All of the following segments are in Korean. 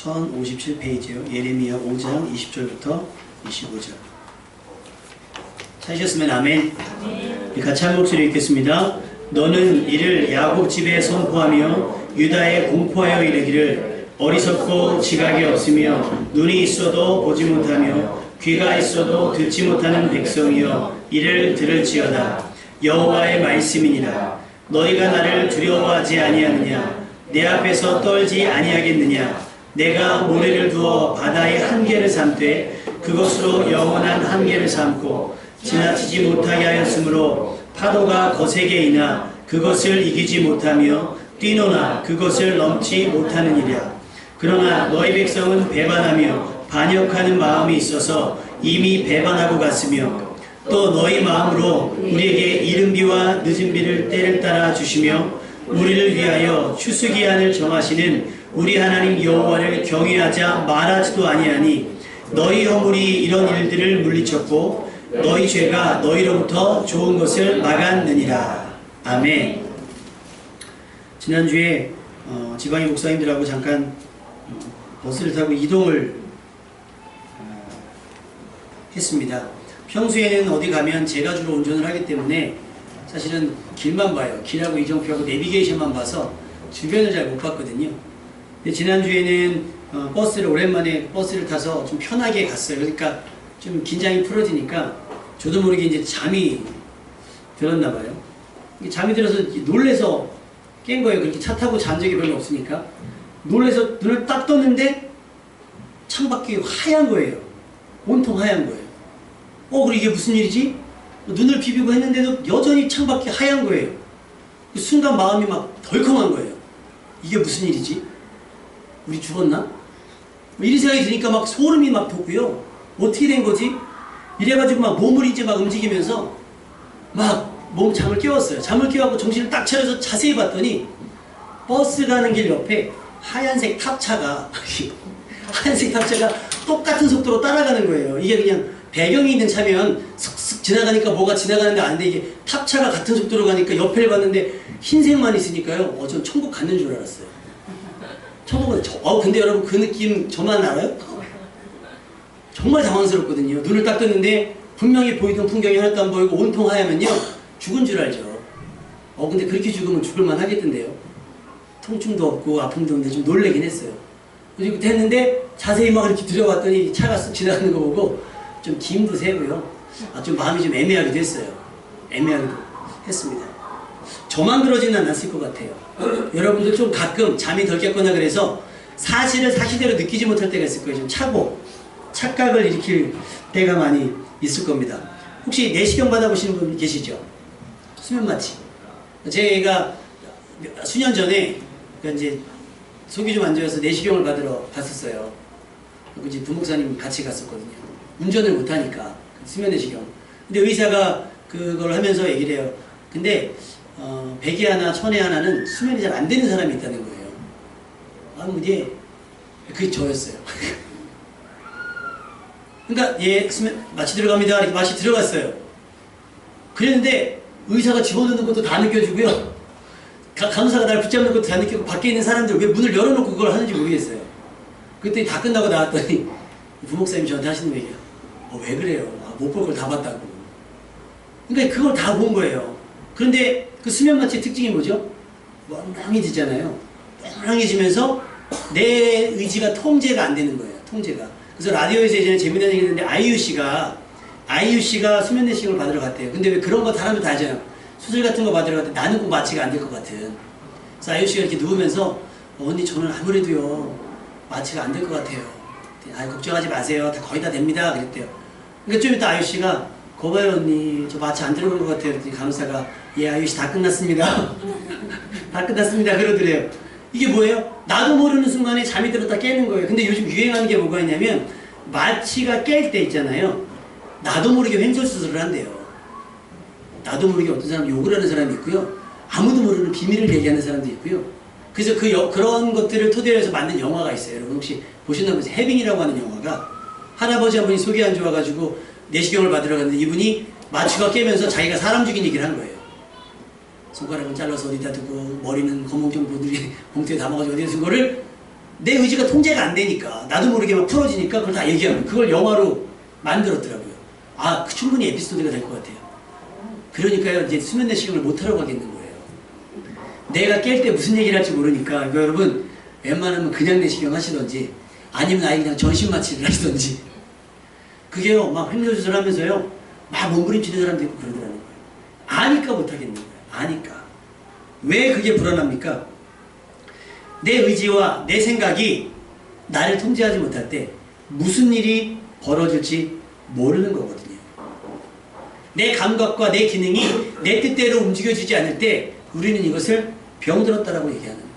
1057페이지요. 예레미야 5장 20절부터 25절. 찾으셨으면 아멘. 같이 한 목소리 읽겠습니다. 너는 이를 야곱 집에 선포하며 유다에 공포하여 이르기를 어리석고 지각이 없으며 눈이 있어도 보지 못하며 귀가 있어도 듣지 못하는 백성이여 이를 들을지어다. 여호와의 말씀이니라. 너희가 나를 두려워하지 아니하느냐? 내 앞에서 떨지 아니하겠느냐? 내가 모래를 두어 바다의 한계를 삼되 그것으로 영원한 한계를 삼고 지나치지 못하게 하였으므로 파도가 거세게 이나 그것을 이기지 못하며 뛰노나 그것을 넘지 못하느니라. 그러나 너희 백성은 배반하며 반역하는 마음이 있어서 이미 배반하고 갔으며 또 너희 마음으로 우리에게 이른 비와 늦은 비를 때를 따라 주시며 우리를 위하여 추수기한을 정하시는 우리 하나님 여호와를 경외하자 말하지도 아니하니 너희 허물이 이런 일들을 물리쳤고 너희 죄가 너희로부터 좋은 것을 막았느니라. 아멘. 지난주에 지방의 목사님들하고 잠깐 버스를 타고 이동을 했습니다. 평소에는 어디 가면 제가 주로 운전을 하기 때문에 사실은 길만 봐요. 길하고 이정표하고 내비게이션만 봐서 주변을 잘 못 봤거든요. 근데 지난주에는 오랜만에 버스를 타서 좀 편하게 갔어요. 그러니까 좀 긴장이 풀어지니까 저도 모르게 이제 잠이 들었나 봐요. 잠이 들어서 놀래서 깬 거예요. 그렇게 차 타고 잔 적이 별로 없으니까. 놀래서 눈을 딱 떴는데 창밖이 하얀 거예요. 온통 하얀 거예요. 그리고 이게 무슨 일이지? 눈을 비비고 했는데도 여전히 창밖이 하얀 거예요. 그 순간 마음이 막 덜컹한 거예요. 이게 무슨 일이지? 우리 죽었나? 이런 생각이 드니까 막 소름이 막 돋고요. 어떻게 된 거지? 이래가지고 막 몸을 이제 막 움직이면서 막 잠을 깨웠어요. 잠을 깨워갖고 정신을 딱 차려서 자세히 봤더니 버스 가는 길 옆에 하얀색 탑차가 똑같은 속도로 따라가는 거예요. 이게 그냥 배경이 있는 차면 슥슥 지나가니까 뭐가 지나가는데 안 돼. 이게 탑차가 같은 속도로 가니까 옆을 봤는데 흰색만 있으니까요. 전 천국 갔는 줄 알았어요. 천국은 근데 여러분 그 느낌 저만 알아요? 정말 당황스럽거든요. 눈을 딱 떴는데 분명히 보이던 풍경이 하나도 안 보이고 온통 하얗면요. 죽은 줄 알죠. 근데 그렇게 죽으면 죽을만 하겠던데요. 통증도 없고 아픔도 없는데 좀 놀래긴 했어요. 그리고 됐는데 자세히 막 이렇게 들여봤더니 차가 쓱 지나가는 거 보고 좀 기임도 세고요. 좀 마음이 좀 애매하기도 했어요. 애매하기도 했습니다. 저만 그러지는 않았을 것 같아요. 여러분들 좀 가끔 잠이 덜 깼거나 그래서 사실을 사실대로 느끼지 못할 때가 있을 거예요. 좀 착각을 일으킬 때가 많이 있을 겁니다. 혹시 내시경 받아보시는 분 계시죠? 수면마취. 제가 수년 전에 이제 속이 좀 안 좋아서 내시경을 받으러 갔었어요. 이제 부목사님 같이 갔었거든요. 운전을 못하니까 수면 내시경. 근데 의사가 그걸 하면서 얘기를 해요. 근데 100에 하나 1000에 하나는 수면이 잘 안 되는 사람이 있다는 거예요. 이게 그게 저였어요. 그러니까 수면 마취 들어갑니다. 이렇게 마취 들어갔어요. 그랬는데 의사가 집어넣는 것도 다 느껴지고요. 간호사가 날 붙잡는 것도 다 느끼고 밖에 있는 사람들 왜 문을 열어놓고 그걸 하는지 모르겠어요. 그랬더니 다 끝나고 나왔더니 부목사님이 저한테 하시는 얘기예요. 왜 그래요? 못 볼 걸 다 봤다고. 그러니까 그걸 다 본 거예요. 그런데 그 수면마취의 특징이 뭐죠? 멍랑해지잖아요. 멍랑해지면서 내 의지가 통제가 안 되는 거예요. 통제가. 그래서 라디오에서 예전에 재미난 얘기 했는데 아이유 씨가 수면 내시경을 받으러 갔대요. 근데 왜 그런 거 사람들 다 하잖아요. 수술 같은 거 받으러 갔는데 나는 꼭 마취가 안 될 것 같은. 그래서 아이유 씨가 이렇게 누우면서 언니 저는 아무래도요 마취가 안 될 것 같아요. 걱정하지 마세요. 거의 다 됩니다. 그랬대요. 그러니까 좀 이따 아이유 씨가 거봐요 언니 저 마취 안 들어간 것 같아요. 그랬더니 간호사가 아이유 씨 다 끝났습니다. 다 끝났습니다. 그러더래요. 이게 뭐예요? 나도 모르는 순간에 잠이 들었다 깨는 거예요. 근데 요즘 유행하는 게 뭐가 있냐면 마취가 깰 때 있잖아요. 나도 모르게 횡설수설을 한대요. 나도 모르게 어떤 사람 욕을 하는 사람이 있고요. 아무도 모르는 비밀을 얘기하는 사람도 있고요. 그래서 그런 것들을 토대로 해서 만든 영화가 있어요. 여러분 혹시 보셨나 보세요. 해빙이라고 하는 영화가 할아버지 한 분이 속이 안 좋아가지고 내시경을 받으러 갔는데 이분이 마취가 깨면서 자기가 사람 죽인 얘기를 한 거예요. 손가락은 잘라서 어디다 두고 머리는 검은경 보들이 봉투에 담아가지고 어디다 둔 거를 내 의지가 통제가 안 되니까 나도 모르게 막 풀어지니까 그걸 다 얘기하고 그걸 영화로 만들었더라고요. 아, 충분히 에피소드가 될 것 같아요. 그러니까요, 이제 수면 내시경을 못하러 가겠는 거예요. 내가 깰 때 무슨 얘기를 할지 모르니까 그러니까 여러분 웬만하면 그냥 내시경 하시던지 아니면 아예 그냥 전신 마취를 하시던지 그게요 막 횡령 조절하면서요 막 몸부림치는 사람도 있고 그러더라는 거예요. 아니까 못하겠는 거예요. 아니까. 왜 그게 불안합니까? 내 의지와 내 생각이 나를 통제하지 못할 때 무슨 일이 벌어질지 모르는 거거든요. 내 감각과 내 기능이 내 뜻대로 움직여지지 않을 때 우리는 이것을 병들었다라고 얘기하는 거예요.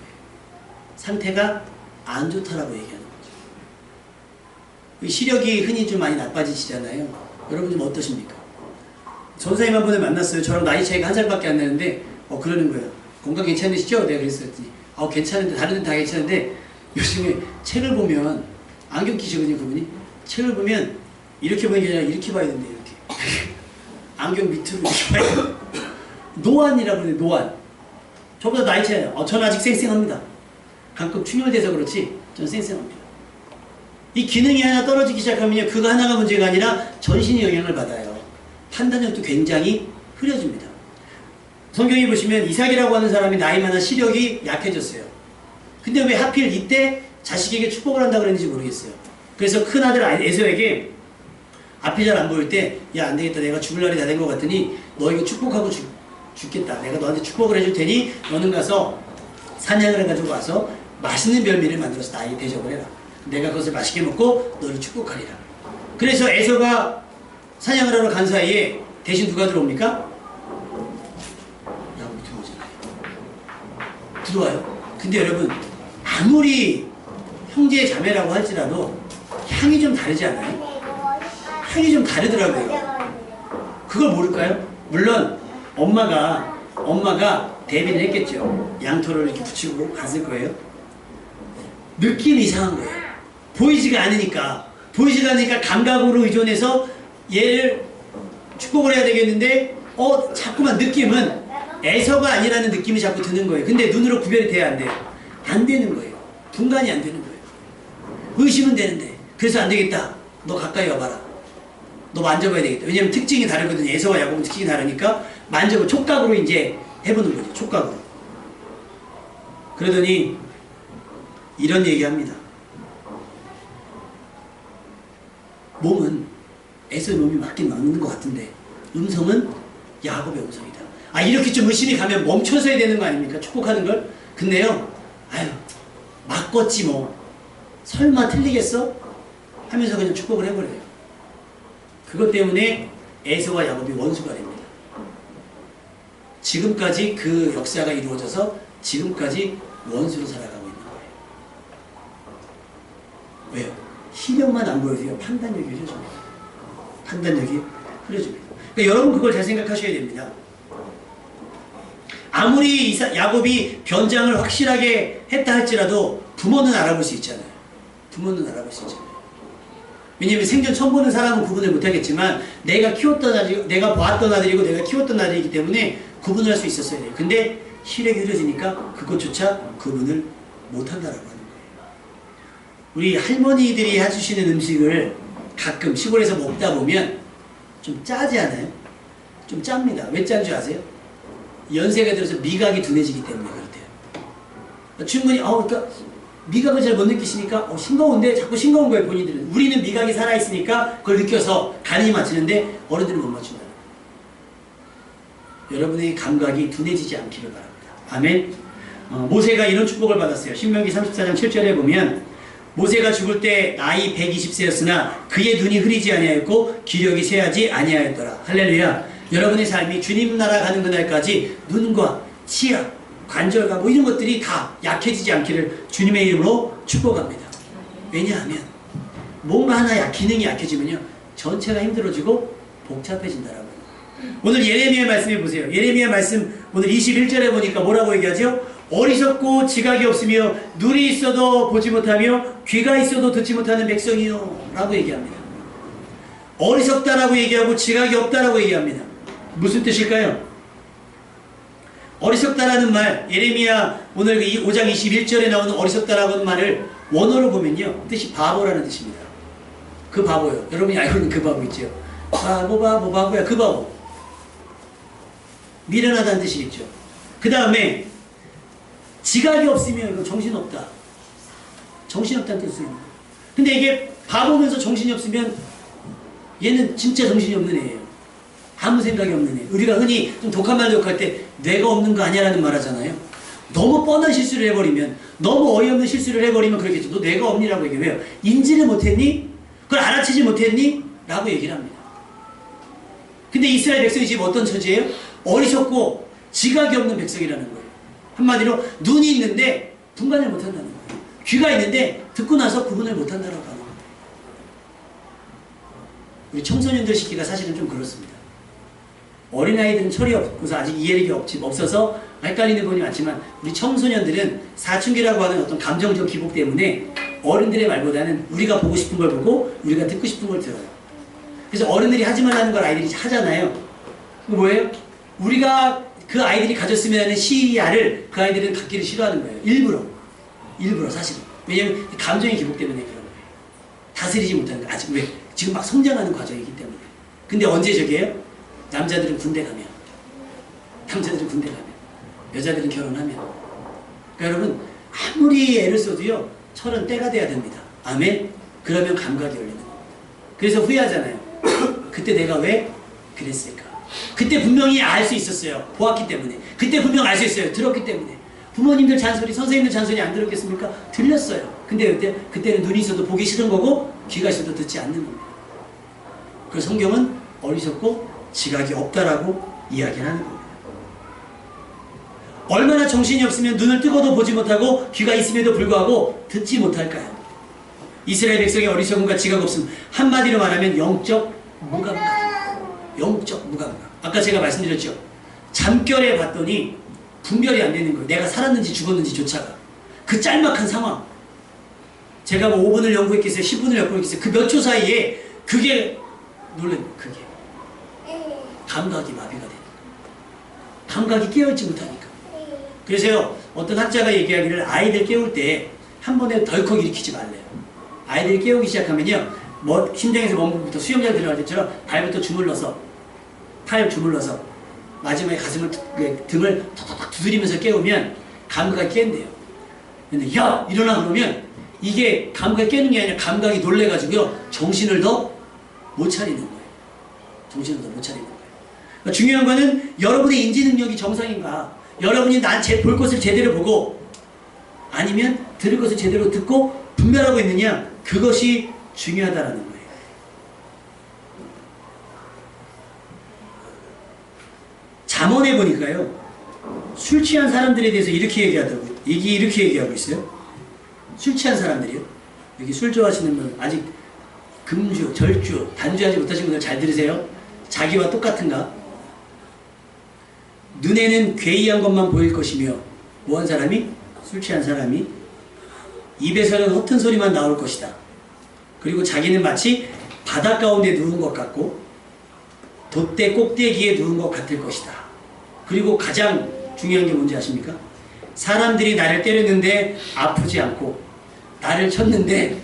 상태가 안 좋다라고 얘기하는 거죠. 시력이 흔히 좀 많이 나빠지시잖아요. 여러분 좀 어떠십니까? 전사님 한 분을 만났어요. 저랑 나이 차이가 1살밖에 안 나는데 그러는 거예요. 건강 괜찮으시죠? 내가 그랬었지. 괜찮은데 다른 데는 다 괜찮은데 요즘에 책을 보면 안경 끼시거든요. 그분이 책을 보면 이렇게 보는 게 아니라 이렇게 봐야 된대. 이렇게 안경 밑으로 이렇게 봐야 돼. 노안이라고 그러는데 노안. 저보다 나이 차이요. 저는 아직 쌩쌩합니다. 가끔 충혈돼서 그렇지 저는 쌩쌩합니다. 이 기능이 하나 떨어지기 시작하면요 그거 하나가 문제가 아니라 전신이 영향을 받아요. 판단력도 굉장히 흐려집니다. 성경에 보시면 이삭이라고 하는 사람이 나이 많아 시력이 약해졌어요. 근데 왜 하필 이때 자식에게 축복을 한다고 그랬는지 모르겠어요. 그래서 큰아들 에서에게 앞이 잘 안 보일 때 야 안되겠다 내가 죽을 날이 다 된 것 같으니 너 이거 축복하고 죽겠다. 내가 너한테 축복을 해줄 테니 너는 가서 사냥을 해가지고 와서 맛있는 별미를 만들어서 나에게 대접을 해라. 내가 그것을 맛있게 먹고 너를 축복하리라. 그래서 에서가 사냥을 하러 간 사이에 대신 누가 들어옵니까? 야곱이 들어오잖아요. 들어와요. 근데 여러분 아무리 형제 자매라고 할지라도 향이 좀 다르지 않아요? 향이 좀 다르더라고요. 그걸 모를까요? 물론 엄마가 대비를 했겠죠. 양털을 이렇게 붙이고 갔을 거예요. 느낌이 이상한 거예요. 보이지가 않으니까 감각으로 의존해서 얘를 축복을 해야 되겠는데 자꾸만 느낌은 에서가 아니라는 느낌이 자꾸 드는 거예요. 근데 눈으로 구별이 돼야 안 돼요. 안 되는 거예요. 분간이 안 되는 거예요. 의심은 되는데 그래서 안 되겠다. 너 가까이 와봐라. 너 만져봐야 되겠다. 왜냐면 특징이 다르거든요. 에서와 야곱은 특징이 다르니까 만져보 촉각으로 이제 해보는 거죠. 촉각으로. 그러더니 이런 얘기합니다. 몸은 에서의 몸이 맞긴 맞는 것 같은데 음성은 야곱의 음성이다. 이렇게 좀 의심이 가면 멈춰서야 되는 거 아닙니까? 축복하는 걸. 근데요 맞겠지 뭐 설마 틀리겠어? 하면서 그냥 축복을 해버려요. 그것 때문에 에서와 야곱이 원수가 됩니다. 지금까지 그 역사가 이루어져서 지금까지 원수로 살아가고 있는 거예요. 왜요? 시력만 안 보여도요 판단력이 흐려집니다. 판단력이 흐려집니다. 그러니까 여러분 그걸 잘 생각하셔야 됩니다. 아무리 야곱이 변장을 확실하게 했다 할지라도 부모는 알아볼 수 있잖아요. 부모는 알아볼 수 있잖아요. 왜냐면 생전 처음 보는 사람은 구분을 못하겠지만 내가 키웠던 아들, 내가 보았던 아들이고 내가 키웠던 아들이기 때문에 구분을 할 수 있었어야 돼요. 근데 시력이 흐려지니까 그것조차 구분을 못한다라고 하는 거예요. 우리 할머니들이 해주시는 음식을 가끔 시골에서 먹다 보면 좀 짜지 않아요? 좀 짭니다. 왜 짠 줄 아세요? 연세가 들어서 미각이 둔해지기 때문에 그렇대요. 충분히 그러니까 미각을 잘 못 느끼시니까 싱거운데 자꾸 싱거운 거예요. 본인들은. 우리는 미각이 살아있으니까 그걸 느껴서 간이 맞추는데 어른들은 못 맞춘다. 여러분의 감각이 둔해지지 않기를 바랍니다. 아멘. 모세가 이런 축복을 받았어요. 신명기 34장 7절에 보면 모세가 죽을 때 나이 120세였으나 그의 눈이 흐리지 아니하였고 기력이 쇠하지 아니하였더라. 할렐루야. 여러분의 삶이 주님 나라 가는 그날까지 눈과 치아, 관절과 이런 것들이 다 약해지지 않기를 주님의 이름으로 축복합니다. 왜냐하면 뭔가 하나 기능이 약해지면요 전체가 힘들어지고 복잡해진다라고. 오늘 예레미야 말씀해 보세요. 예레미야 말씀 오늘 21절에 보니까 뭐라고 얘기하죠? 어리석고 지각이 없으며 눈이 있어도 보지 못하며 귀가 있어도 듣지 못하는 백성이요 라고 얘기합니다. 어리석다라고 얘기하고 지각이 없다라고 얘기합니다. 무슨 뜻일까요? 어리석다라는 말, 예레미야 오늘 5장 21절에 나오는 어리석다라고 하는 말을 원어로 보면요, 뜻이 바보라는 뜻입니다. 그 바보요. 여러분이 알고 있는 그 바보 있죠? 바보야. 그 바보. 미련하다는 뜻이겠죠. 그 다음에 지각이 없으면 이거 정신없다. 정신없다는 뜻입니다. 근데 이게 바보면서 정신이 없으면 얘는 진짜 정신이 없는 애예요. 아무 생각이 없는 애. 우리가 흔히 좀 독한 말 욕할 때 뇌가 없는 거 아니야라는 말 하잖아요. 너무 뻔한 실수를 해버리면, 너무 어이없는 실수를 해버리면 그러겠죠. 너 뇌가 없니라고 얘기해요. 인지를 못했니? 그걸 알아채지 못했니? 라고 얘기를 합니다. 근데 이스라엘 백성이 지금 어떤 처지예요? 어리석고 지각이 없는 백성이라는 거예요. 한마디로 눈이 있는데 분간을 못한다는 거예요. 귀가 있는데 듣고 나서 구분을 못한다라고 하는 거예요. 우리 청소년들 시기가 사실은 좀 그렇습니다. 어린아이들은 철이 없고서 아직 이해력이 없어서 헷갈리는 부분이 많지만 우리 청소년들은 사춘기라고 하는 어떤 감정적 기복 때문에 어른들의 말보다는 우리가 보고 싶은 걸 보고 우리가 듣고 싶은 걸 들어요. 그래서 어른들이 하지 말라는 걸 아이들이 하잖아요. 그 뭐예요? 우리가 그 아이들이 가졌으면 하는 시야를 그 아이들은 갖기를 싫어하는 거예요. 일부러 사실은. 왜냐하면 감정의 기복 때문에 그런 거예요. 다스리지 못하는 거예요. 아직 왜? 지금 막 성장하는 과정이기 때문에. 근데 언제 저게요? 남자들은 군대 가면, 여자들은 결혼하면. 그러니까 여러분, 아무리 애를 써도요, 철은 때가 돼야 됩니다. 아멘? 그러면 감각이 열리는 겁니다. 그래서 후회하잖아요. 그때 내가 왜 그랬을까? 그때 분명히 알 수 있었어요. 보았기 때문에. 그때 분명 알 수 있어요. 들었기 때문에. 부모님들 잔소리, 선생님들 잔소리 안 들었겠습니까? 들렸어요. 근데 그때는 눈이 있어도 보기 싫은 거고 귀가 있어도 듣지 않는 겁니다. 그래서 성경은 어리석고 지각이 없다라고 이야기를 하는 겁니다. 얼마나 정신이 없으면 눈을 뜨고도 보지 못하고 귀가 있음에도 불구하고 듣지 못할까요? 이스라엘 백성의 어리석음과 지각 없음, 한마디로 말하면 영적 무감각. 영적 무감각. 아까 제가 말씀드렸죠. 잠결에 봤더니 분별이 안 되는 거예요. 내가 살았는지 죽었는지조차가. 그 짤막한 상황. 제가 뭐 5분을 연구했겠어요? 10분을 연구했겠어요? 그 몇 초 사이에 그게 그게 감각이 마비가 되는 거예요. 감각이 깨어있지 못하니까. 그래서요, 어떤 학자가 얘기하기를 아이들 깨울 때 한 번에 덜컥 일으키지 말래요. 아이들이 깨우기 시작하면요, 심장에서 멍부터 수영장 들어갈 때처럼 발부터 주물러서, 팔 주물러서 마지막에 등을 톡톡톡 두드리면서 깨우면 감각이 깬대요. 근데 야! 일어나 그러면 이게 감각이 깨는 게 아니라 감각이 놀래가지고요, 정신을 더 못 차리는 거예요. 정신을 더 못 차리는 거예요. 그러니까 중요한 거는 여러분의 인지 능력이 정상인가, 여러분이 볼 것을 제대로 보고 아니면 들을 것을 제대로 듣고 분별하고 있느냐, 그것이 중요하다라는 거예요. 잠언에 보니까요, 술 취한 사람들에 대해서 이렇게 얘기하더라고요. 이렇게 얘기하고 있어요. 술 취한 사람들이요. 여기 술 좋아하시는 분, 아직 금주, 절주, 단주하지 못하신 분들 잘 들으세요. 자기와 똑같은가? 눈에는 괴이한 것만 보일 것이며, 뭐한 사람이? 술 취한 사람이 입에서는 허튼 소리만 나올 것이다. 그리고 자기는 마치 바다 가운데 누운 것 같고 돛대 꼭대기에 누운 것 같을 것이다. 그리고 가장 중요한 게 뭔지 아십니까? 사람들이 나를 때렸는데 아프지 않고 나를 쳤는데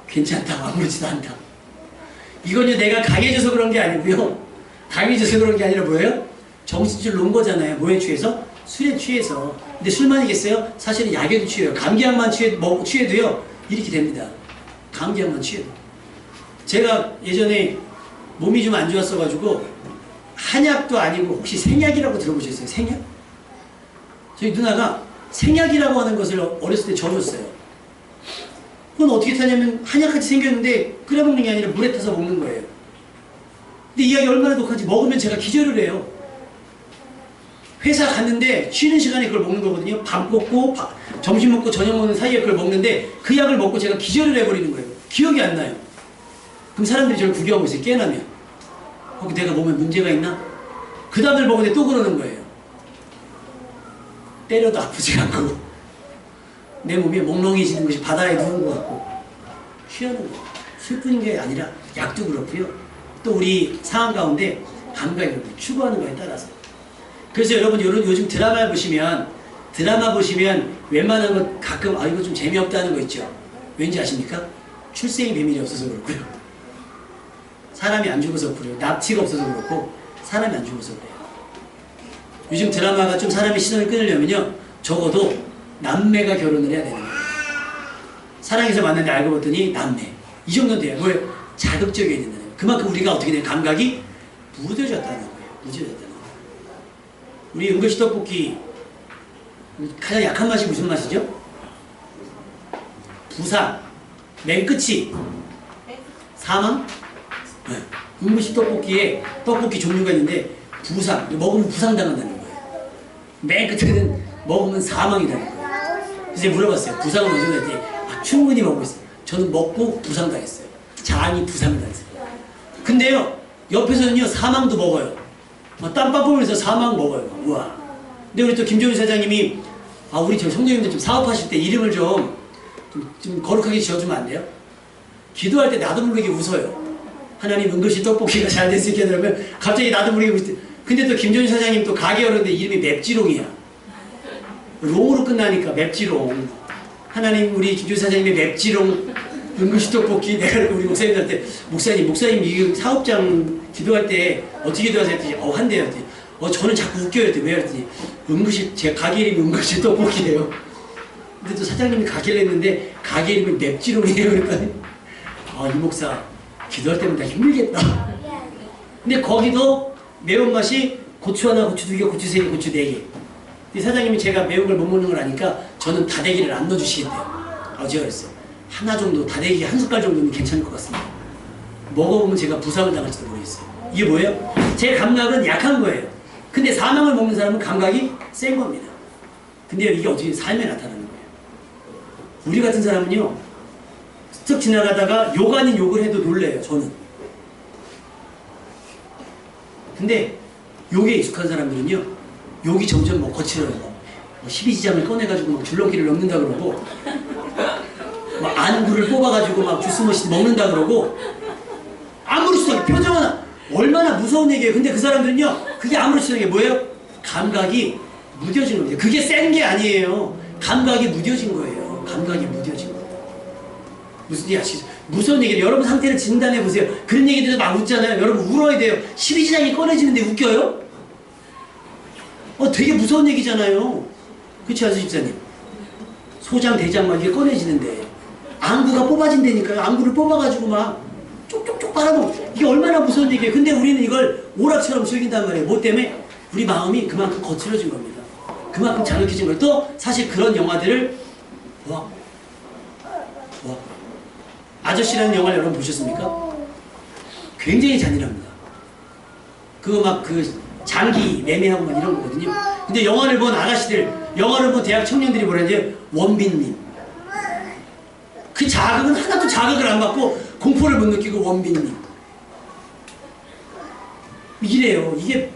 괜찮다고 아무렇지도 않다. 이건요, 내가 강해져서 그런 게 아니고요, 강해져서 그런 게 아니라 뭐예요? 정신줄 놓은 거잖아요. 뭐에 취해서? 술에 취해서. 근데 술만이겠어요? 사실은 약에도 취해요. 감기약만 취해도요, 이렇게 됩니다. 감기약만 취해도. 제가 예전에 몸이 좀 안 좋았어가지고 한약도 아니고 혹시 생약이라고 들어보셨어요? 생약? 저희 누나가 생약이라고 하는 것을 어렸을 때 줘줬어요. 그건 어떻게 타냐면 한약같이 생겼는데 끓여 먹는 게 아니라 물에 타서 먹는 거예요. 근데 이 약이 얼마나 독한지 먹으면 제가 기절을 해요. 회사 갔는데 쉬는 시간에 그걸 먹는 거거든요. 밥 먹고 점심 먹고 저녁 먹는 사이에 그걸 먹는데 그 약을 먹고 제가 기절을 해버리는 거예요. 기억이 안 나요. 그럼 사람들이 저를 구경하고 있어요. 깨나면. 혹시 내가 몸에 문제가 있나? 그 다음날 먹는데 또 그러는 거예요. 때려도 아프지 않고 내 몸에 몽롱해지는 것이 바다에 누운 것 같고 취하는 거예요. 술뿐인 게 아니라 약도 그렇고요. 또 우리 상황 가운데 감각이 추구하는 거에 따라서. 그래서 여러분 요즘 드라마 보시면 웬만한 거 가끔 이거 좀 재미없다는 거 있죠. 왠지 아십니까? 출생의 비밀이 없어서 그렇고요. 사람이 안 죽어서 그래요. 납치가 없어서 그렇고 사람이 안 죽어서 그래요. 요즘 드라마가 좀 사람의 시선을 끊으려면요, 적어도 남매가 결혼을 해야 되는 거예요. 사랑해서 만났는데 알고 봤더니 남매. 이 정도는 돼요. 뭘 자극적이어야 된다는 거예요. 그만큼 우리가 어떻게 된 감각이 무뎌졌다는 거예요. 무뎌졌다는 거예요. 우리 은글씨 떡볶이 가장 약한 맛이 무슨 맛이죠? 부상. 맨 끝이 사망? 네. 은글씨 떡볶이에 떡볶이 종류가 있는데 부상. 먹으면 부상당한다는 거예요. 맨 끝에는 먹으면 사망이라는 거예요. 그래서 제가 물어봤어요. 부상은 언제 했더니 충분히 먹고 있어요. 저는 먹고 부상당했어요. 장이 부상을 당했어요. 근데요, 옆에서는요, 사망도 먹어요. 땀 빡 흘리면서 사망 먹어요. 우와. 근데 우리 또 김종인 사장님이, 우리 저 성도님들 좀 사업하실 때 이름을 좀 거룩하게 지어주면 안 돼요? 기도할 때 나도 모르게 웃어요. 하나님 은글씨 떡볶이가 잘 될 수 있게 해달라면 갑자기 나도 모르게 웃을 때. 근데 또 김종인 사장님 또 가게 열었는데 이름이 맵지롱이야. 롱으로 끝나니까 맵지롱. 하나님 우리 김종인 사장님의 맵지롱 은글씨 떡볶이. 내가 우리 목사님들한테 목사님 이 사업장 기도할 때 어떻게 기도하세요? 했더니 한대요. 했더니 저는 자꾸 웃겨요. 했더니 왜? 했더니 은글씨, 제 가게 이름이 은글씨 떡볶이에요. 근데 또 사장님이 가게를 했는데 가게 이름이 맵지롱이에요. 그랬더니 이 목사 기도할 때마다 힘들겠다. 근데 거기도 매운맛이 고추 하나, 고추 두 개, 고추 세 개, 고추 네 개. 근데 사장님이 제가 매운 걸 못 먹는 걸 아니까 저는 다대기를 안 넣어주시겠대요. 제가 그랬어요. 하나 정도, 다대기 한 숟갈 정도는 괜찮을 것 같습니다. 먹어보면 제가 부상을 당할지도 모르겠어요. 이게 뭐예요? 제 감각은 약한 거예요. 근데 사망을 먹는 사람은 감각이 센 겁니다. 근데 이게 어떻게 삶에 나타나는 거예요? 우리 같은 사람은요, 스쳐 지나가다가 욕 아닌 욕을 해도 놀래요, 저는. 근데 욕에 익숙한 사람들은요, 욕이 점점 거칠어요. 12지장을 꺼내가지고 막 줄넘기를 넘는다 그러고, 막 안구를 뽑아가지고 막 주스머신 먹는다 그러고, 아무렇지도 않게 표정은 얼마나 무서운 얘기예요. 근데 그 사람들은요, 그게 아무렇지도 않게 뭐예요? 감각이 무뎌진 겁니다. 그게 센 게 아니에요. 감각이 무뎌진 거예요. 감각이 무뎌진 거예요. 무슨 얘기 아시죠? 무서운 얘기를 여러분 상태를 진단해 보세요. 그런 얘기 들어서 막 웃잖아요. 여러분 울어야 돼요. 12지장이 꺼내지는데 웃겨요? 되게 무서운 얘기잖아요. 그렇지 않으세요, 집사님? 소장, 대장 막 이게 꺼내지는데 안구가 뽑아진다니까요. 안구를 뽑아가지고 막 쪽쪽쪽 빨아먹고, 이게 얼마나 무서운 얘기예요. 근데 우리는 이걸 오락처럼 즐긴단 말이에요. 뭐 때문에? 우리 마음이 그만큼 거칠어진 겁니다. 그만큼 자극해진 거예요. 또 사실 그런 영화들을 아저씨라는 영화를 여러분 보셨습니까? 굉장히 잔인합니다. 그거 막 장기 매매하고 막 이런 거거든요. 근데 영화를 본 아가씨들, 영화를 본 대학 청년들이 뭐라는지, 원빈님. 그 자극은 하나도 자극을 안 받고 공포를 못 느끼고 원빈님. 이래요. 이게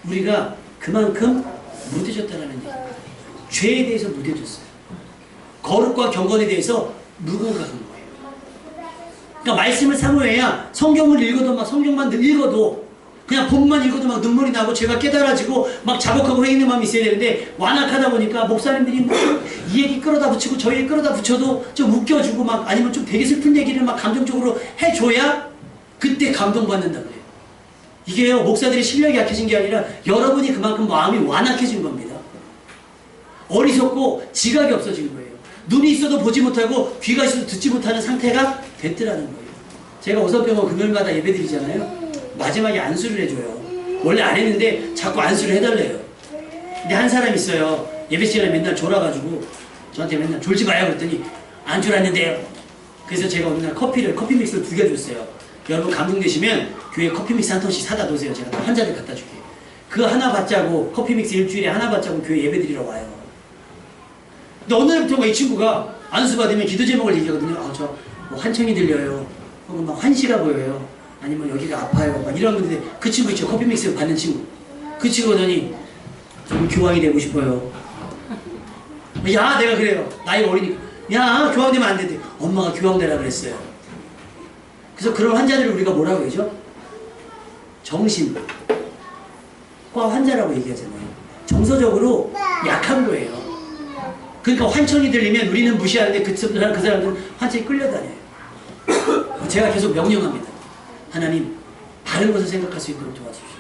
우리가 그만큼 무뎌졌다는 얘기입니다. 죄에 대해서 무뎌졌어요. 거룩과 경건에 대해서 무거워간 거예요. 그러니까 말씀을 사모해야 성경을 읽어도 막 성경만 읽어도 그냥 본만 읽어도 막 눈물이 나고 죄가 깨달아지고 막 자복하고 회개하는 마음이 있어야 되는데 완악하다 보니까 목사님들이 이 얘기 끌어다 붙이고 저 얘기 끌어다 붙여도 좀 웃겨주고 막 아니면 좀 되게 슬픈 얘기를 막 감정적으로 해줘야 그때 감동받는다 그래요. 이게요, 목사들이 실력이 약해진 게 아니라 여러분이 그만큼 마음이 완악해진 겁니다. 어리석고 지각이 없어진 거예요. 눈이 있어도 보지 못하고 귀가 있어도 듣지 못하는 상태가 됐더라는 거예요. 제가 오선병원 금요일마다 예배드리잖아요. 마지막에 안수를 해줘요. 원래 안 했는데 자꾸 안수를 해달래요. 근데 한 사람 있어요. 예배 시간에 맨날 졸아가지고 저한테 맨날 졸지 마요 그랬더니 안 졸았는데요. 그래서 제가 어느 날 커피 믹스를 2개 줬어요. 여러분 감동되시면 교회 커피 믹스 한 톤씩 사다 놓으세요. 제가 환자들 갖다 줄게요. 그거 하나 받자고, 커피 믹스 일주일에 하나 받자고 교회 예배 드리러 와요. 근데 어느 날부터 이 친구가 안수 받으면 기도 제목을 얘기하거든요. 저 뭐 환청이 들려요. 혹은 막 환시가 보여요. 아니면 여기가 아파요. 막 이런 건데, 그 친구 있죠. 커피 믹스 받는 친구. 그 친구 오더니 좀 교황이 되고 싶어요. 야, 내가 그래요. 나이가 어리니까. 야, 교황 되면 안 된대. 엄마가 교황 되라 그랬어요. 그래서 그런 환자들을 우리가 뭐라고 하죠? 정신과 환자라고 얘기하잖아요. 정서적으로 약한 거예요. 그러니까 환청이 들리면 우리는 무시하는데 그 사람들은 환청이 끌려다녀요. 제가 계속 명령합니다. 하나님, 다른 것을 생각할 수 있도록 도와주십시오.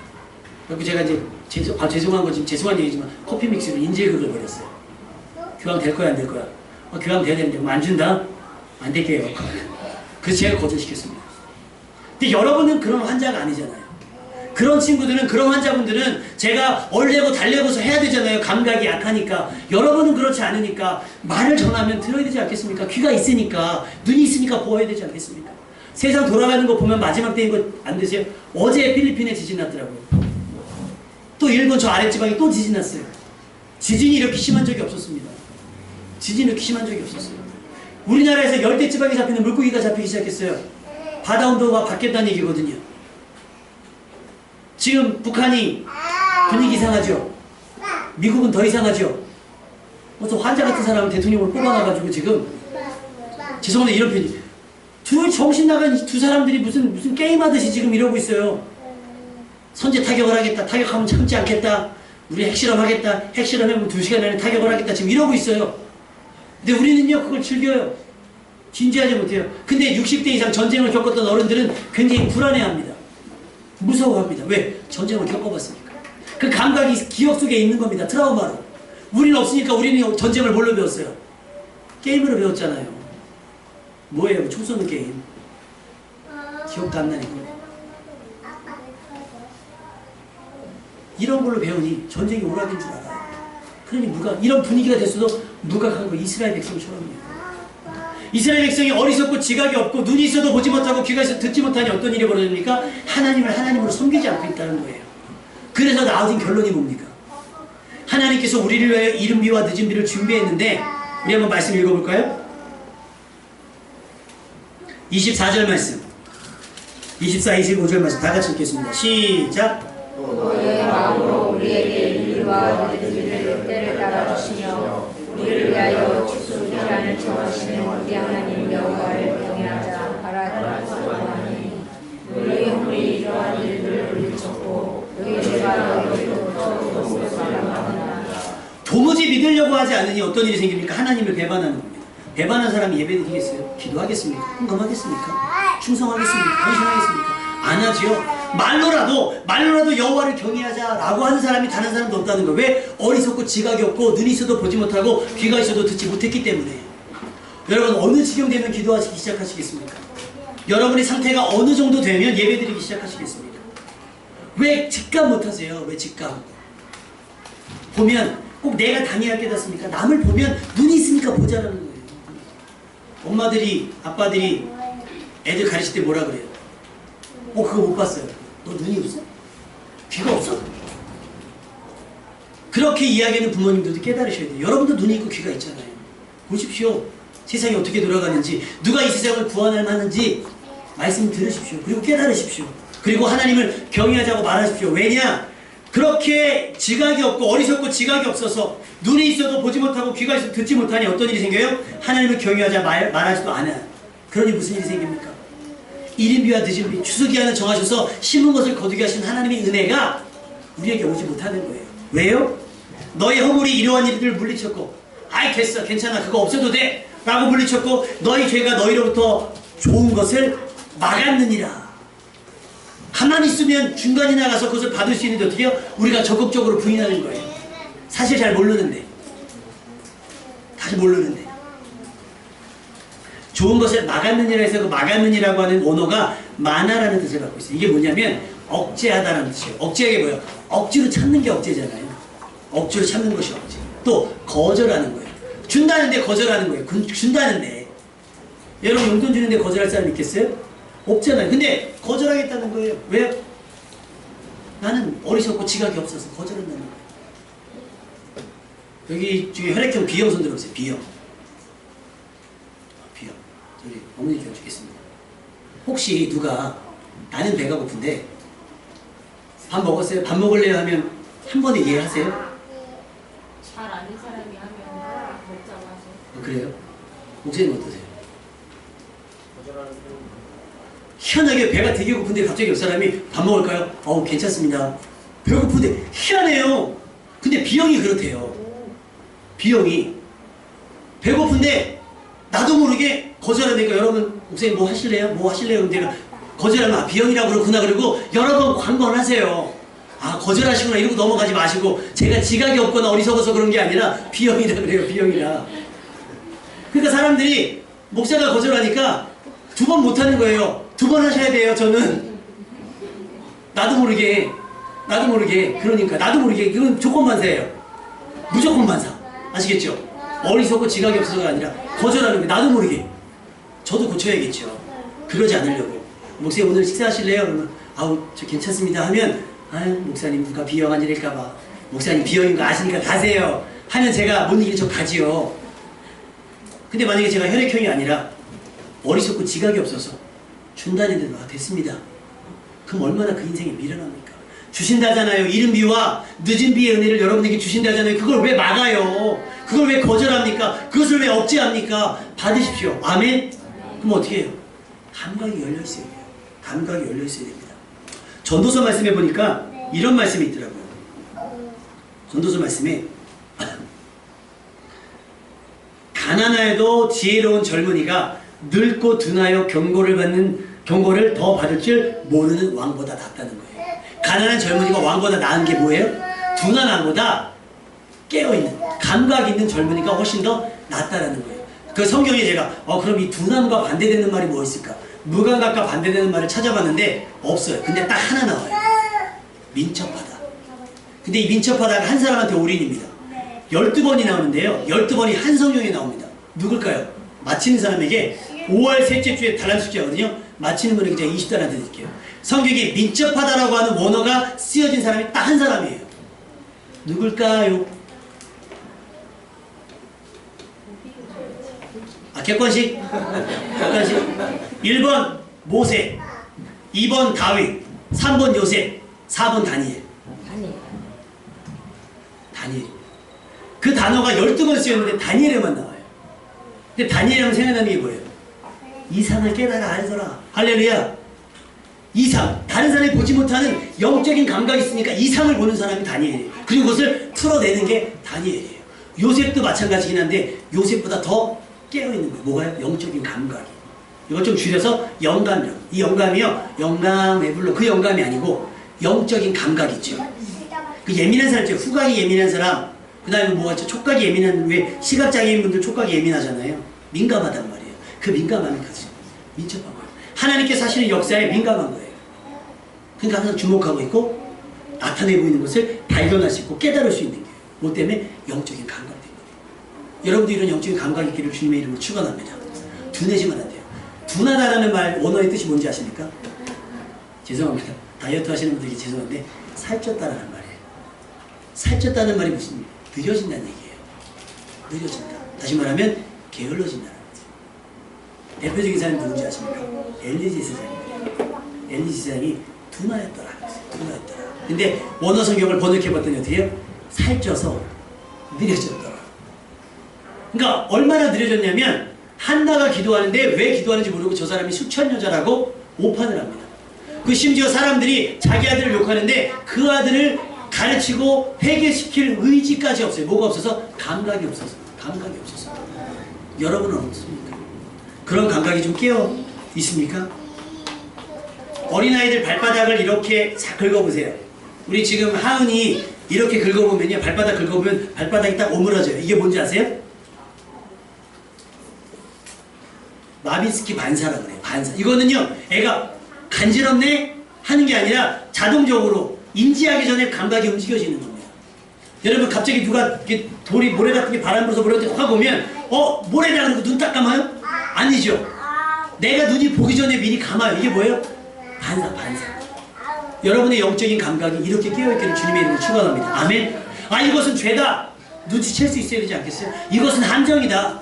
그리고 제가 이제 죄송한 건 지금 죄송한 얘기지만 커피 믹스로 인질극을 벌였어요. 교황 될 거야 안 될 거야? 교황 돼야 되는데 안 준다? 안 될게요. 그래서 제가 거절시켰습니다. 근데 여러분은 그런 환자가 아니잖아요. 그런 친구들은, 그런 환자분들은 제가 얼레고 달래고서 해야 되잖아요. 감각이 약하니까. 여러분은 그렇지 않으니까 말을 전하면 들어야 되지 않겠습니까? 귀가 있으니까, 눈이 있으니까 보아야 되지 않겠습니까? 세상 돌아가는 거 보면 마지막 때인 거 안 되세요? 어제 필리핀에 지진 났더라고요. 또 일본 저 아랫지방에 또 지진 났어요. 지진이 이렇게 심한 적이 없었습니다. 지진이 이렇게 심한 적이 없었어요. 우리나라에서 열대지방에 잡히는 물고기가 잡히기 시작했어요. 바다 온도가 바뀌었다는 얘기거든요. 지금 북한이 분위기 이상하죠? 미국은 더 이상하죠? 무슨 환자 같은 사람을 대통령으로 뽑아놔가지고 지금 죄송한데 이런 표현이 정신 나간 두 사람들이 무슨 게임하듯이 지금 이러고 있어요. 선제 타격을 하겠다. 타격하면 참지 않겠다. 우리 핵실험 하겠다. 핵실험하면 2시간 안에 타격을 하겠다. 지금 이러고 있어요. 근데 우리는요 그걸 즐겨요. 진지하지 못해요. 근데 60대 이상 전쟁을 겪었던 어른들은 굉장히 불안해합니다. 무서워합니다. 왜? 전쟁을 겪어봤으니까. 그 감각이 기억 속에 있는 겁니다. 트라우마로. 우리는 없으니까 우리는 전쟁을 뭘로 배웠어요? 게임으로 배웠잖아요. 뭐예요? 총 쏘는 게임. 기억도 안 나니까. 이런 걸로 배우니 전쟁이 오락인 줄 알아요. 그러니 이런 분위기가 됐어도 무각한 거 이스라엘 백성처럼요. 이스라엘 백성이 어리석고 지각이 없고 눈이 있어도 보지 못하고 귀가 있어도 듣지 못하니 어떤 일이 벌어집니까? 하나님을 하나님으로 섬기지 않고 있다는 거예요. 그래서 나오신 결론이 뭡니까? 하나님께서 우리를 위하여 이른비와 늦은비를 준비했는데 우리 한번 말씀 읽어볼까요? 24절 말씀 24, 25절 말씀 다 같이 읽겠습니다. 시작! 너의 마음으로 우리에게 인류와 너희들의 때를 따라주시며 우리를 위하여 주수기한을 정하시는 우리 하나님 여호와를 경외하자 바라더니 너희 허물이 이러한 일들을 물리쳤고 너희가 너희로 처음으로 살아나느냐. 도무지 믿으려고 하지 않으니 어떤 일이 생깁니까? 하나님을 배반하는 겁니다. 배반한 사람이 예배드리겠어요? 기도하겠습니까? 헌금하겠습니까? 충성하겠습니까? 헌신하겠습니까? 안 하지요. 말로라도 여호와를 경외하자라고 하는 사람이 단 한 사람도 없다는 거예요. 왜? 어리석고 지각이 없고 눈이 있어도 보지 못하고 귀가 있어도 듣지 못했기 때문에. 여러분 어느 지경 되면 기도하시기 시작하시겠습니까? 여러분의 상태가 어느 정도 되면 예배드리기 시작하시겠습니까? 왜 직감 못하세요? 왜 직감? 보면 꼭 내가 당해야 깨닫습니까? 남을 보면 눈이 있으니까 보자라는 거예요. 엄마들이 아빠들이 애들 가르칠 때 뭐라 그래요? 그거 못 봤어요. 너 눈이 없어? 귀가 없어? 그렇게 이야기하는 부모님들도 깨달으셔야 돼요. 여러분도 눈이 있고 귀가 있잖아요. 보십시오. 세상이 어떻게 돌아가는지, 누가 이 세상을 구원할 만한지 말씀 들으십시오. 그리고 깨달으십시오. 그리고 하나님을 경외하자고 말하십시오. 왜냐? 그렇게 지각이 없고 어리석고 지각이 없어서 눈이 있어도 보지 못하고 귀가 있어도 듣지 못하니 어떤 일이 생겨요? 하나님을 경외하자 말하지도 않아요. 그러니 무슨 일이 생깁니까? 이른비와 늦은비, 추수기한을 정하셔서 심은 것을 거두게 하신 하나님의 은혜가 우리에게 오지 못하는 거예요. 왜요? 너의 허물이 이러한 일들을 물리쳤고 아이 됐어 괜찮아 그거 없어도 돼 라고 물리쳤고 너희 죄가 너희로부터 좋은 것을 막았느니라. 가만히 있으면 중간에 나가서 그것을 받을 수 있는데 어떻게 해요? 우리가 적극적으로 부인하는 거예요. 사실 잘 모르는데 좋은 것을 막았느니라 해서 그 막았느니라고 하는 언어가 만화라는 뜻을 갖고 있어요. 이게 뭐냐면 억제하다라는 뜻이에요. 억제하게 뭐예요? 억지로 참는 게 억제잖아요. 억지로 참는 것이 억제. 또 거절하는 거예요. 준다는데 거절하는 거예요. 준다는데 여러분 용돈 주는데 거절할 사람 있겠어요? 없잖아요. 근데 거절하겠다는 거예요. 왜요? 나는 어리석고 지각이 없어서 거절한다는 거예요. 여기 중에 혈액형 B형 손 들어보세요. B형. B형. 저기 어머니 기억 주겠습니다. 혹시 누가 나는 배가 고픈데 밥 먹었어요? 밥 먹을래요? 하면 한 번에 이해하세요? 잘 아는 사람이 하면 먹자고 하죠. 그래요? 목사님 어떠세요? 희한하게 배가 되게 고픈데 갑자기 옆 사람이 밥 먹을까요? 괜찮습니다. 배고픈데 희한해요. 근데 B형이 그렇대요. B형이 배고픈데 나도 모르게 거절하니까 여러분 목사님 뭐 하실래요? 뭐 하실래요? 근데 내가 거절하면 아, B형이라고 그렇구나 그러고 여러 번 관건하세요. 아 거절하시구나 이러고 넘어가지 마시고 제가 지각이 없거나 어리석어서 그런 게 아니라 B형이다 그래요. B형이라. 그러니까 사람들이 목사가 거절하니까 2번 못하는 거예요. 2번 하셔야 돼요. 저는 나도 모르게 그러니까 나도 모르게 그건 조건반사예요. 무조건 반사 아시겠죠? 어리석고 지각이 없어서가 아니라 거절하는 거예요. 나도 모르게 저도 고쳐야겠죠. 그러지 않으려고 목사님 오늘 식사하실래요? 그러면 아우 저 괜찮습니다 하면 아유 목사님 누가 B형 아니랄까봐 목사님 B형인 거 아시니까 가세요 하면 제가 못 이기는 척 가지요. 근데 만약에 제가 혈액형이 아니라 어리석고 지각이 없어서 준다는데도 아 됐습니다. 그럼 얼마나 그 인생에 미련합니까? 주신다잖아요. 이른 비와 늦은 비의 은혜를 여러분에게 주신다잖아요. 그걸 왜 막아요? 그걸 왜 거절합니까? 그것을 왜 억제합니까? 받으십시오. 아멘? 그럼 어떻게 해요? 감각이 열려있어야 돼요. 감각이 열려있어야 됩니다. 전도서 말씀에 보니까 이런 말씀이 있더라고요. 전도서 말씀에 가난하여도 지혜로운 젊은이가 늙고 둔하여 경고를 더 받을 줄 모르는 왕보다 낫다는 거예요. 가난한 젊은이가 왕보다 나은 게 뭐예요? 둔한 왕보다 깨어있는 감각 있는 젊은이가 훨씬 더 낫다라는 거예요. 그 성경에 제가 그럼 이 둔함과 반대되는 말이 뭐 있을까? 무감각과 반대되는 말을 찾아봤는데 없어요. 근데 딱 하나 나와요. 민첩하다. 근데 이 민첩하다가 한 사람한테 올인입니다. 12번이 나오는데요. 12번이 한 성경에 나옵니다. 누굴까요? 마치는 사람에게 5월 셋째 주에 달란 숙제하거든요. 마치는 분에게 제가 20달란트 드릴게요. 성경에 민첩하다라고 하는 원어가 쓰여진 사람이 딱 한 사람이에요. 누굴까요? 객관식? 1번 모세, 2번 다윗, 3번 요셉, 4번 다니엘. 다니엘. 그 단어가 12번 쓰였는데 다니엘에만 나와요. 근데 다니엘하면 생각나는 게 뭐예요? 이상을 깨달아 알더라. 할렐루야. 이상. 다른 사람이 보지 못하는 영적인 감각이 있으니까 이상을 보는 사람이 다니엘이에요. 그리고 그것을 풀어내는 게 다니엘이에요. 요셉도 마찬가지긴 한데 요셉보다 더 깨어있는 거예요. 뭐가요? 영적인 감각이. 이걸 좀 줄여서 영감력. 이 영감이요. 영감 배불러. 그 영감이 아니고 영적인 감각이 있죠. 그 예민한 사람 있죠. 후각이 예민한 사람. 그 다음에 뭐가 있죠? 촉각이 예민한, 왜 시각장애인분들 촉각이 예민하잖아요. 민감하단 말이에요. 그 민감함이 가지. 민첩한 거예요. 하나님께서 하시는 역사에 민감한 거예요. 그러니까 항상 주목하고 있고 나타내 보이는 것을 발견할 수 있고 깨달을 수 있는 거예요. 뭐 때문에? 영적인 감각 때문에. 여러분도 이런 영적인 감각 있기를 주님의 이름으로 축원합니다. 둔해지면 안 돼요. 둔하다라는 말 원어의 뜻이 뭔지 아십니까? 죄송합니다. 다이어트 하시는 분들에게 죄송한데 살쪘다라는 말이에요. 살쪘다는 말이 무슨 느려진다는 얘기예요. 느려진다. 다시 말하면 게을러진다는 거죠. 대표적인 사람이 누군지 아십니까? 엘리 제사장입니다. 엘리 제사장이 둔하였더라. 둔하였더라. 근데 원어 성경을 번역해봤더니 어떻게 해요? 살쪄서 느려졌더라. 그러니까 얼마나 느려졌냐면 한나가 기도하는데 왜 기도하는지 모르고 저 사람이 수천 여자라고 오판을 합니다. 그 심지어 사람들이 자기 아들을 욕하는데 그 아들을 가르치고 회개시킬 의지까지 없어요. 뭐가 없어서? 감각이 없어서. 감각이 없어서. 여러분은 어떻습니까? 그런 감각이 좀 깨어 있습니까? 어린아이들 발바닥을 이렇게 싹 긁어보세요. 우리 지금 하은이 이렇게 긁어보면요. 발바닥 긁어보면 발바닥이 딱 오므라져요. 이게 뭔지 아세요? 마비스키 반사라고 그래요. 반사. 이거는요. 애가 간지럽네? 하는 게 아니라 자동적으로 인지하기 전에 감각이 움직여지는 겁니다. 여러분 갑자기 누가 이렇게 모래 같은 게 바람 불어서 모래 같은 게 확 오면 모래다 그러고 눈 딱 감아요? 아니죠. 내가 눈이 보기 전에 미리 감아요. 이게 뭐예요? 반사. 여러분의 영적인 감각이 이렇게 깨어있기를 주님의 이름으로 축원합니다. 아멘. 이것은 죄다. 눈치챌 수 있어야 되지 않겠어요? 이것은 함정이다.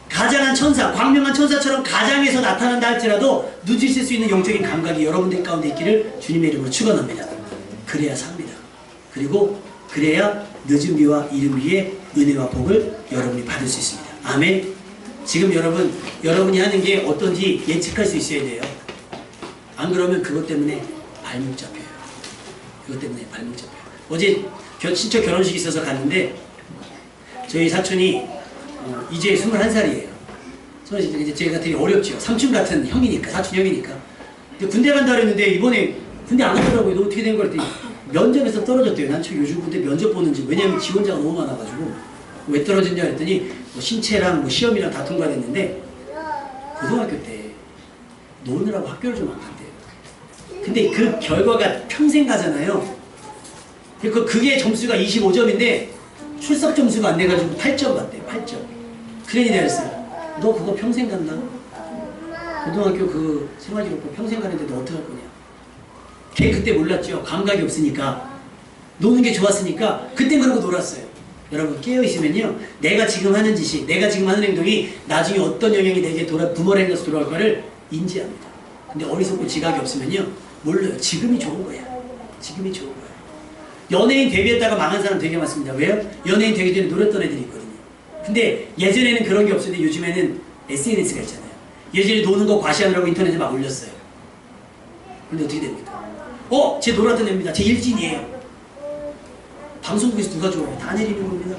가장한 천사, 광명한 천사처럼 가장에서 나타난다 할지라도 눈치챌 수 있는 영적인 감각이 여러분들 가운데 있기를 주님의 이름으로 축원합니다. 그래야 삽니다. 그리고 그래야 늦은 비와 이른 비의 은혜와 복을 여러분이 받을 수 있습니다. 아멘. 지금 여러분이 하는 게 어떤지 예측할 수 있어야 돼요. 안 그러면 그것 때문에 발목 잡혀요. 그것 때문에 발목 잡혀요. 어제 친척 결혼식이 있어서 갔는데 저희 사촌이 이제 21살이에요. 저는 이제 제가 되게 어렵죠. 삼촌 같은 형이니까, 사촌 형이니까. 근데 군대 간다 그랬는데 이번에 군대 안 가더라고요. 너 어떻게 된 거야? 그랬더니 면접에서 떨어졌대요. 난 지금 요즘 군대 면접 보는지, 왜냐면 지원자가 너무 많아가지고. 왜 떨어졌냐 그랬더니 뭐 신체랑 뭐 시험이랑 다 통과됐는데 고등학교 때 노느라고 학교를 좀 안 갔대요. 근데 그 결과가 평생 가잖아요. 그게 점수가 25점인데 출석 점수가 안 돼가지고 8점 받대요. 8점. 그러니 내가 그랬어요. 너 그거 평생 간다? 고등학교 그 생활기록부 평생 가는데 너 어떡할 거냐? 걔 그때 몰랐죠. 감각이 없으니까. 노는 게 좋았으니까 그땐 그러고 놀았어요. 여러분 깨어있으면요. 내가 지금 하는 짓이, 내가 지금 하는 행동이 나중에 어떤 영향이 내게 부머랭이가서 돌아올 거를 인지합니다. 근데 어리석고 지각이 없으면요. 몰라요. 지금이 좋은 거야. 지금이 좋은 거야. 연예인 데뷔했다가 망한 사람 되게 많습니다. 왜요? 연예인 되기 전에 노렸던 애들이 있거든요. 근데 예전에는 그런 게 없었는데 요즘에는 SNS가 있잖아요. 예전에 노는 거 과시하느라고 인터넷에 막 올렸어요. 근데 어떻게 됩니까? 쟤 놀았던 애입니다. 제 일진이에요. 방송국에서 누가 좋아해요? 다 내리는 겁니다.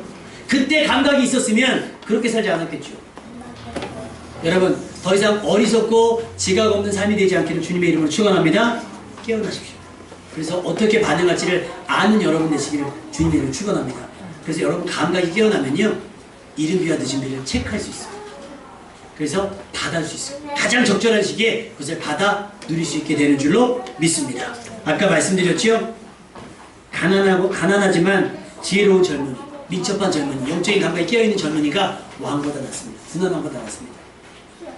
그때 감각이 있었으면 그렇게 살지 않았겠죠. 여러분 더 이상 어리석고 지각 없는 삶이 되지 않기를 주님의 이름으로 축원합니다. 깨어나십시오. 그래서 어떻게 반응할지를 아는 여러분 되시기를 주님의 이름으로 축원합니다. 그래서 여러분 감각이 깨어나면요. 이른비와 늦은비를 체크할 수 있어요. 그래서 받아줄 수 있어요. 가장 적절한 시기에 그것을 받아 누릴 수 있게 되는 줄로 믿습니다. 아까 말씀드렸죠? 가난하지만 지혜로운 젊은이, 민첩한 젊은이, 영적인 감각이 깨어있는 젊은이가 왕보다 낫습니다. 군한 왕보다 낫습니다.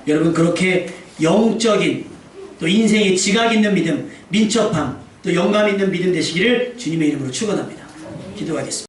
여러분 그렇게 영적인 또 인생에 지각 있는 믿음, 민첩함, 또 영감 있는 믿음 되시기를 주님의 이름으로 축원합니다. 기도하겠습니다.